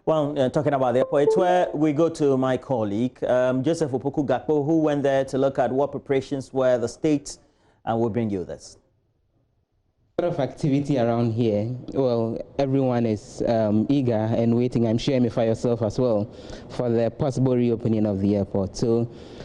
Well, talking about the airport, it's where we go to my colleague, Joseph Opoku-Gakpo, who went there to look at what preparations were the state, and we'll bring you this. A lot of activity around here. Well, everyone is eager and waiting, I'm sure for yourself as well, for the possible reopening of the airport. So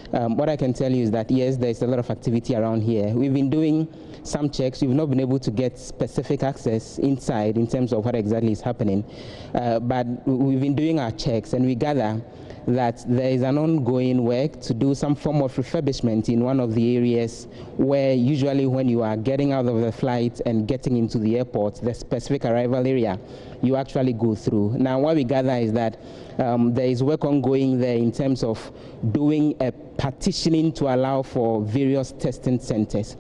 what I can tell you is that yes, there's a lot of activity around here. We've been doing some checks. We've not been able to get specific access inside in terms of what exactly is happening, but we've been doing our checks, and we gather that there is an ongoing work to do some form of refurbishment in one of the areas where usually when you are getting out of the flight and getting into the airport, the specific arrival area, you actually go through. Now, what we gather is that there is work ongoing there in terms of doing a partitioning to allow for various testing centers.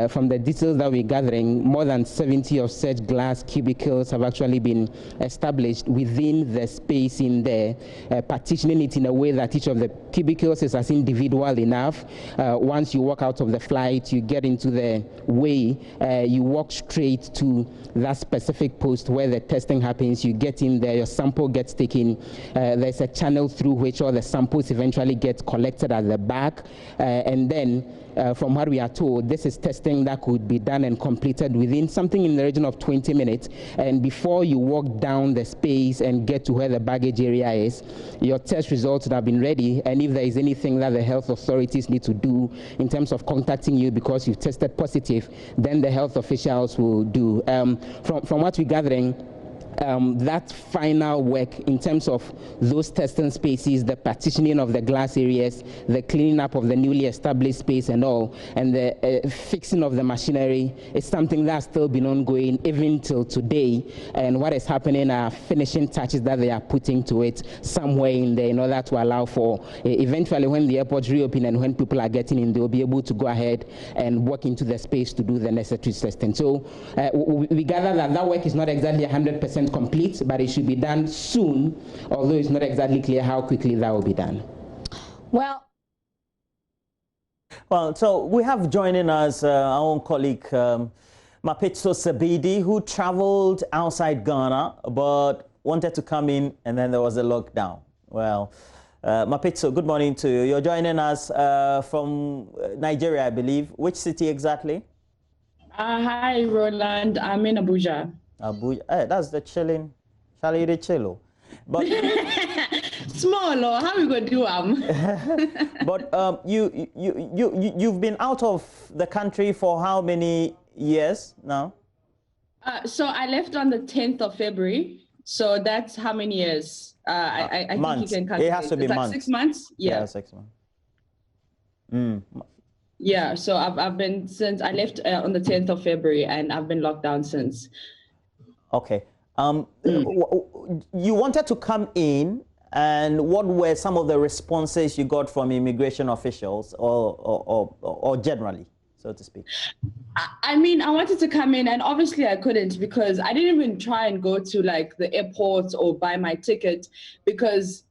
From the details that we're gathering, more than 70 of such glass cubicles have actually been established within the space in there, partitioning it in a way that each of the cubicles is as individual enough. Once you walk out of the flight, you get into the way, you walk straight to that specific post where the testing happens. You get in there, your sample gets taken. There's a channel through which all the samples eventually get collected at the back, and then from what we are told, this is testing that could be done and completed within something in the region of 20 minutes. And before you walk down the space and get to where the baggage area is, your test results would have been ready. And if there is anything that the health authorities need to do in terms of contacting you because you've tested positive, then the health officials will do. From what we're gathering, that final work in terms of those testing spaces, the partitioning of the glass areas, the cleaning up of the newly established space and all, and the fixing of the machinery is something that's still been ongoing even till today. And what is happening are finishing touches that they are putting to it somewhere in there in order to allow for eventually when the airports reopen and when people are getting in, they'll be able to go ahead and walk into the space to do the necessary testing. So we gather that that work is not exactly 100% complete, but it should be done soon, although it's not exactly clear how quickly that will be done. Well, so we have joining us our own colleague Mapitso Sabidi, who traveled outside Ghana but wanted to come in, and then there was a lockdown. Well, Mapitso, good morning to you. You're joining us from Nigeria, I believe. Which city exactly? Hi, Roland. I'm in Abuja. Abuja. Hey, that's the chilling. Charlie the chillo. But small, or how we gonna do But you've been out of the country for how many years now? So I left on the 10th of February. So that's how many years? I think you can calculate. It has to be it's months. Like 6 months. Yeah, 6 months. Yeah. So I've been since I left on the 10th of February, and I've been locked down since. Okay. You wanted to come in, and what were some of the responses you got from immigration officials, or generally, so to speak? I mean, I wanted to come in, and obviously I couldn't because I didn't even try and go to like the airport or buy my ticket because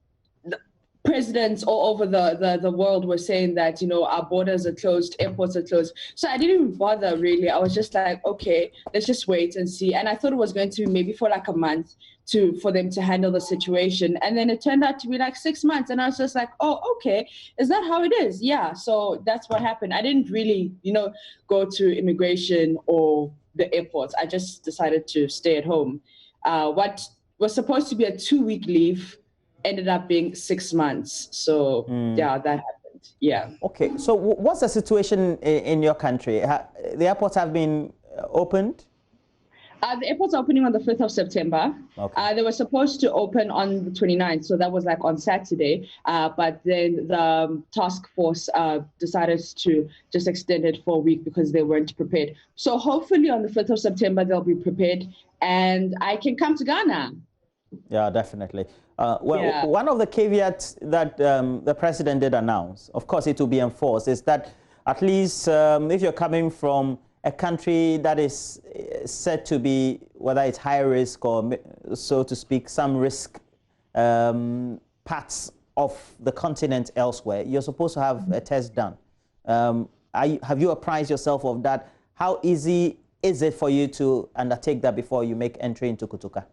presidents all over the world were saying that, you know, our borders are closed, airports are closed. So I didn't even bother really. I was just like, okay, let's just wait and see. And I thought it was going to be maybe for like a month for them to handle the situation. And then it turned out to be like 6 months. And I was just like, oh, okay, is that how it is? Yeah. So that's what happened. I didn't really, you know, go to immigration or the airports. I just decided to stay at home. What was supposed to be a 2-week leave ended up being 6 months. So yeah, that happened. Yeah. Okay. So what's the situation in your country? The airports have been opened? The airport's opening on the 5th of September. Okay. They were supposed to open on the 29th, so that was like on Saturday. But then the task force decided to just extend it for a week because they weren't prepared. So hopefully on the 5th of September, they'll be prepared and I can come to Ghana. Yeah, definitely. One of the caveats that the president did announce, of course it will be enforced, is that at least if you're coming from a country that is said to be, whether it's high risk or, so to speak, some risk parts of the continent elsewhere, you're supposed to have a test done. Have you apprised yourself of that? How easy is it for you to undertake that before you make entry into Kotoka?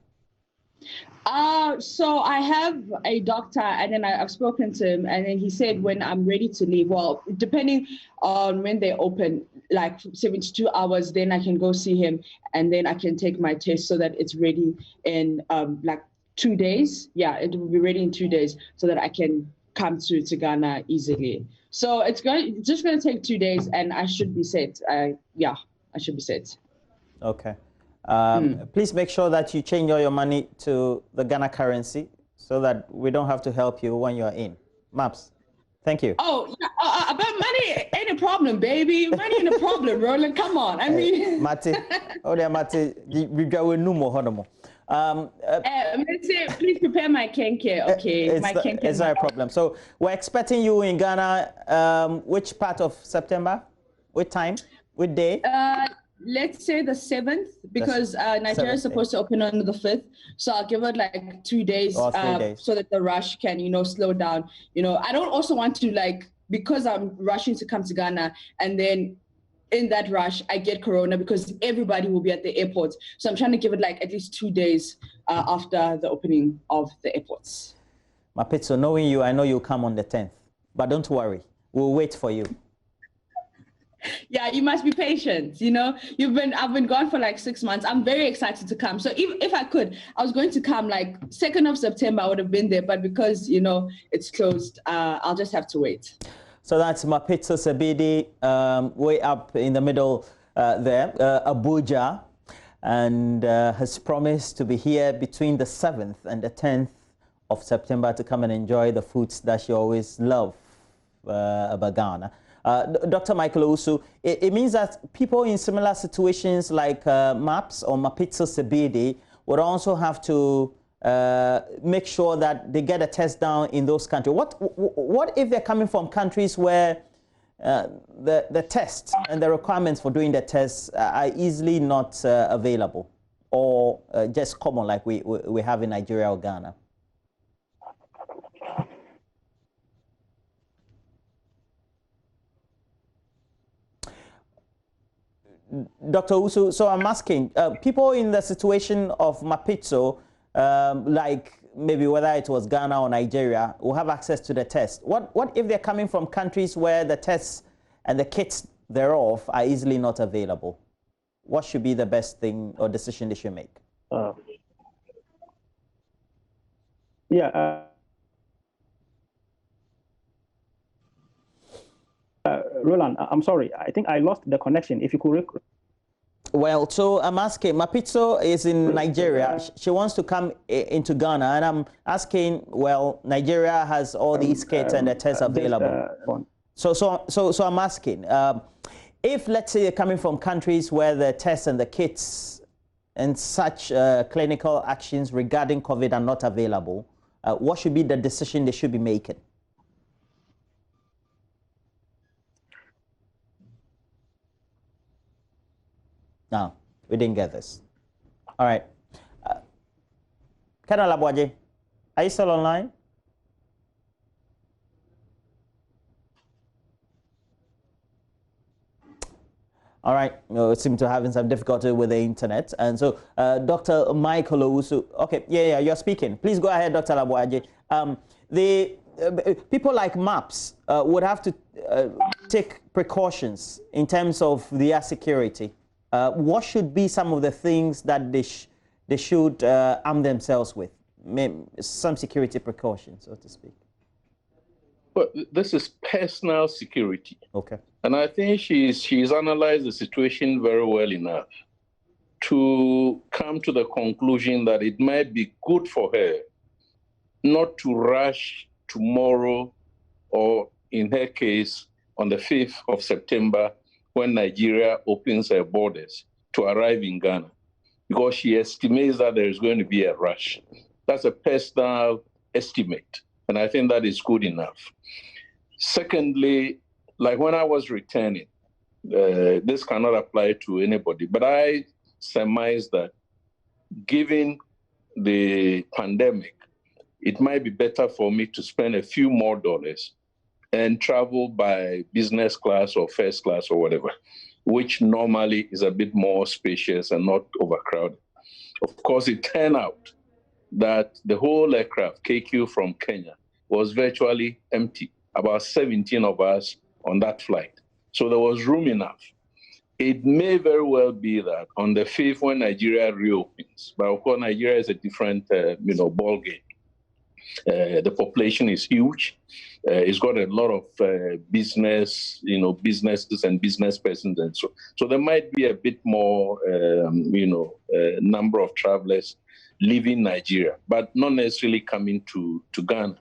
So I have a doctor, and then I've spoken to him, and then he said when I'm ready to leave, well, depending on when they open, like 72 hours, then I can go see him, and then I can take my test so that it's ready in like 2 days. Yeah, it will be ready in 2 days so that I can come to Ghana easily. So it's just going to take 2 days, and I should be set. Yeah, I should be set. Okay. Please make sure that you change all your money to the Ghana currency so that we don't have to help you when you're in. Maps. Thank you. Oh, yeah, about money ain't a problem, baby. Money ain't a problem, Roland. Come on. I mean, Mate, oh, there, Mate, we go with no more. let's say, please prepare my kenke. Okay, my kenke. It's not a problem. So we're expecting you in Ghana. Which part of September? What time? What day? Let's say the 7th, because Nigeria is supposed to open on the 5th. So I'll give it like 2 days, or 3 days, so that the rush can, slow down. I don't also want to, because I'm rushing to come to Ghana, and then in that rush, I get corona because everybody will be at the airport. So I'm trying to give it like at least 2 days after the opening of the airports. Mapitso, knowing you, I know you'll come on the 10th, but don't worry. We'll wait for you. Yeah, you must be patient. I've been gone for like 6 months. I'm very excited to come. So if I could, I was going to come like 2nd of September. I would have been there, but because it's closed, I'll just have to wait. So that's Mapitso Sabidi, way up in the middle there, Abuja, and has promised to be here between the 7th and the 10th of September to come and enjoy the foods that she always loved about Ghana. Dr. Michael Owusu, it means that people in similar situations like MAPS or Mapitso Sabidi would also have to make sure that they get a test down in those countries. What if they're coming from countries where the test and the requirements for doing the tests are easily not available, or just common like we have in Nigeria or Ghana? Dr. Usu, so I'm asking, people in the situation of Mapitso, like maybe whether it was Ghana or Nigeria, will have access to the test. What if they're coming from countries where the tests and the kits thereof are easily not available? What should be the best thing or decision they should make? Roland, I'm sorry. I think I lost the connection. If you could... Well, so I'm asking, Mapitso is in Nigeria. She wants to come into Ghana, and I'm asking, well, Nigeria has all these kits and the tests available. So I'm asking, if, let's say, you're coming from countries where the tests and the kits and such clinical actions regarding COVID are not available, what should be the decision they should be making? No, we didn't get this. All right. Colonel Abwaje, are you still online? All right. We seem to be having some difficulty with the internet. And so, Dr. Michael Owusu, okay, yeah, you're speaking. Please go ahead, Dr. Abwaje. People like MAPS would have to take precautions in terms of their security. What should be some of the things that they should arm themselves with? Maybe some security precautions, so to speak. Well, this is personal security. Okay. And I think she's analyzed the situation very well enough to come to the conclusion that it might be good for her not to rush tomorrow, or in her case, on the 5th of September, when Nigeria opens her borders, to arrive in Ghana, because she estimates that there is going to be a rush. That's a personal estimate, and I think that is good enough. Secondly, like when I was returning, this cannot apply to anybody, but I surmise that given the pandemic, it might be better for me to spend a few more dollars and travel by business class or first class or whatever, which normally is a bit more spacious and not overcrowded. Of course, it turned out that the whole aircraft, KQ from Kenya, was virtually empty, about 17 of us on that flight. So there was room enough. It may very well be that on the 5th, when Nigeria reopens, but of course Nigeria is a different, ball game. The population is huge. It's got a lot of businesses and business persons, and so there might be a bit more, number of travelers leaving Nigeria, but not necessarily coming to Ghana.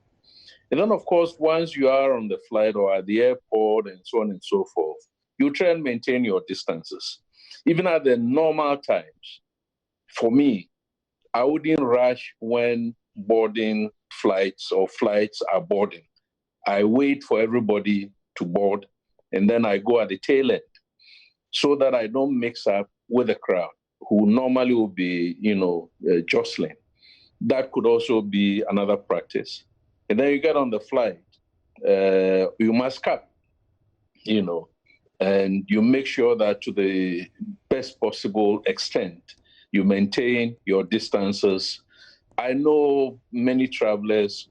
And then, of course, once you are on the flight or at the airport and so on and so forth, you try and maintain your distances. Even at the normal times, for me, I wouldn't rush when boarding flights or flights are boarding. I wait for everybody to board, and then I go at the tail end so that I don't mix up with the crowd who normally will be, jostling. That could also be another practice. And then you get on the flight, you mask up, and you make sure that to the best possible extent, you maintain your distances. I know many travelers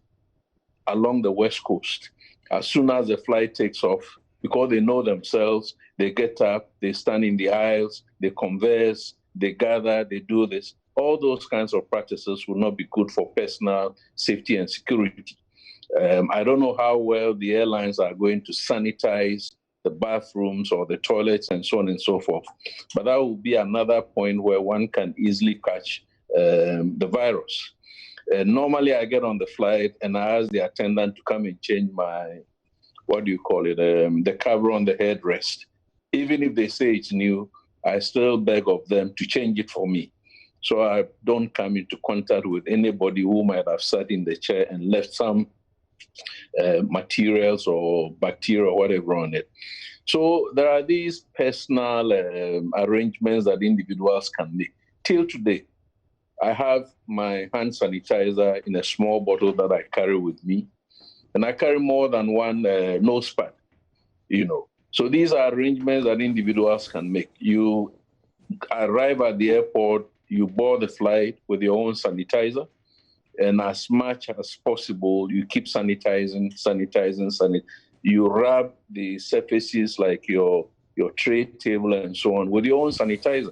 along the West Coast, as soon as the flight takes off, because they know themselves, they get up, they stand in the aisles, they converse, they gather, they do this. All those kinds of practices will not be good for personal safety and security. I don't know how well the airlines are going to sanitize the bathrooms or the toilets and so on and so forth. But that will be another point where one can easily catch the virus. Normally, I get on the flight and I ask the attendant to come and change my, the cover on the headrest. Even if they say it's new, I still beg of them to change it for me, so I don't come into contact with anybody who might have sat in the chair and left some materials or bacteria or whatever on it. So there are these personal arrangements that individuals can make. Till today, I have my hand sanitizer in a small bottle that I carry with me, and I carry more than one nose pad, So these are arrangements that individuals can make. You arrive at the airport, you board the flight with your own sanitizer, and as much as possible, you keep sanitizing. You rub the surfaces like your tray table and so on with your own sanitizer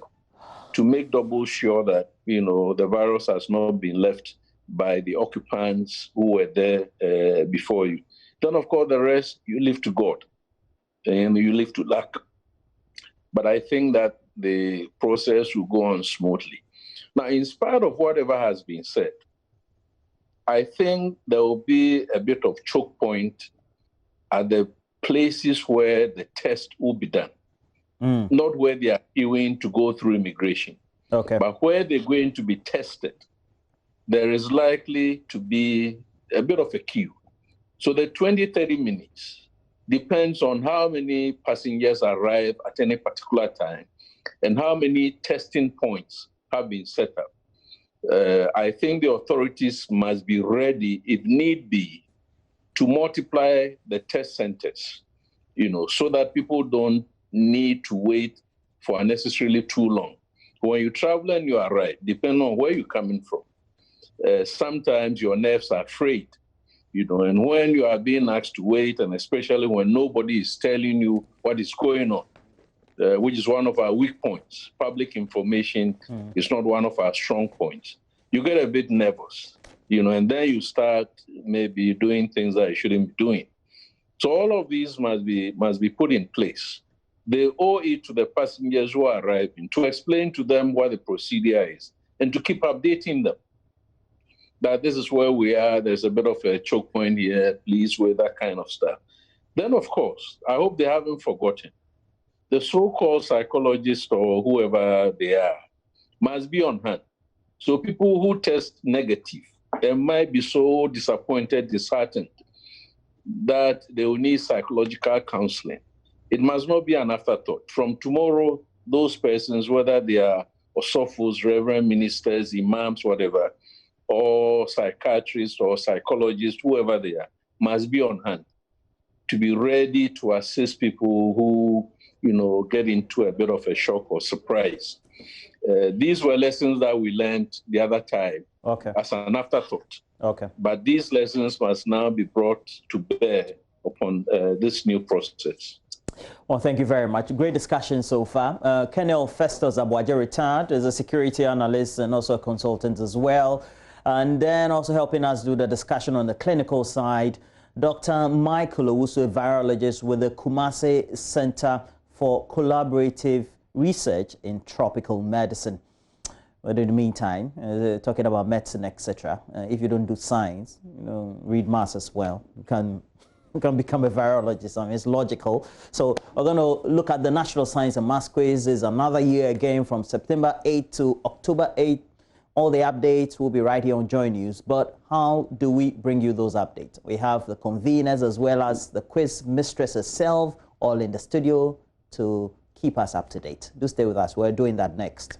to make double sure that, the virus has not been left by the occupants who were there before you. Then, of course, the rest, you leave to God and you leave to luck. But I think that the process will go on smoothly. Now, in spite of whatever has been said, I think there will be a bit of choke point at the places where the test will be done. Not where they are queuing to go through immigration, but where they're going to be tested. There is likely to be a bit of a queue. So the 20-30 minutes depends on how many passengers arrive at any particular time and how many testing points have been set up. I think the authorities must be ready, if need be, to multiply the test centers, so that people don't need to wait for unnecessarily too long. When you travel and you arrive, depending on where you're coming from, sometimes your nerves are frayed, and when you are being asked to wait, and especially when nobody is telling you what is going on, which is one of our weak points. Public information is not one of our strong points. You get a bit nervous, and then you start maybe doing things that you shouldn't be doing. So all of these must be put in place. They owe it to the passengers who are arriving to explain to them what the procedure is and to keep updating them that this is where we are, there's a bit of a choke point here, please wait, that kind of stuff. Then, of course, I hope they haven't forgotten the so-called psychologists or whoever they are must be on hand. So people who test negative, they might be so disappointed, disheartened, that they will need psychological counseling. It must not be an afterthought. From tomorrow, those persons, whether they are Osofos, reverend ministers, imams, whatever, or psychiatrists or psychologists, whoever they are, must be on hand to be ready to assist people who, get into a bit of a shock or surprise. These were lessons that we learned the other time as an afterthought. But these lessons must now be brought to bear upon this new process. Well, thank you very much. Great discussion so far. Colonel Festus Abuaje retired as a security analyst and also a consultant as well. And then also helping us do the discussion on the clinical side, Dr. Michael Owusu, a virologist with the Kumasi Center for Collaborative Research in Tropical Medicine. But in the meantime, talking about medicine, etc., if you don't do science, read maths as well. You can become a virologist. I mean, it's logical. So we're going to look at the National Science and Maths Quiz. It's another year again from September 8th to October 8th. All the updates will be right here on JoyNews. But how do we bring you those updates? We have the conveners as well as the quiz mistress herself all in the studio to keep us up to date. Do stay with us. We're doing that next.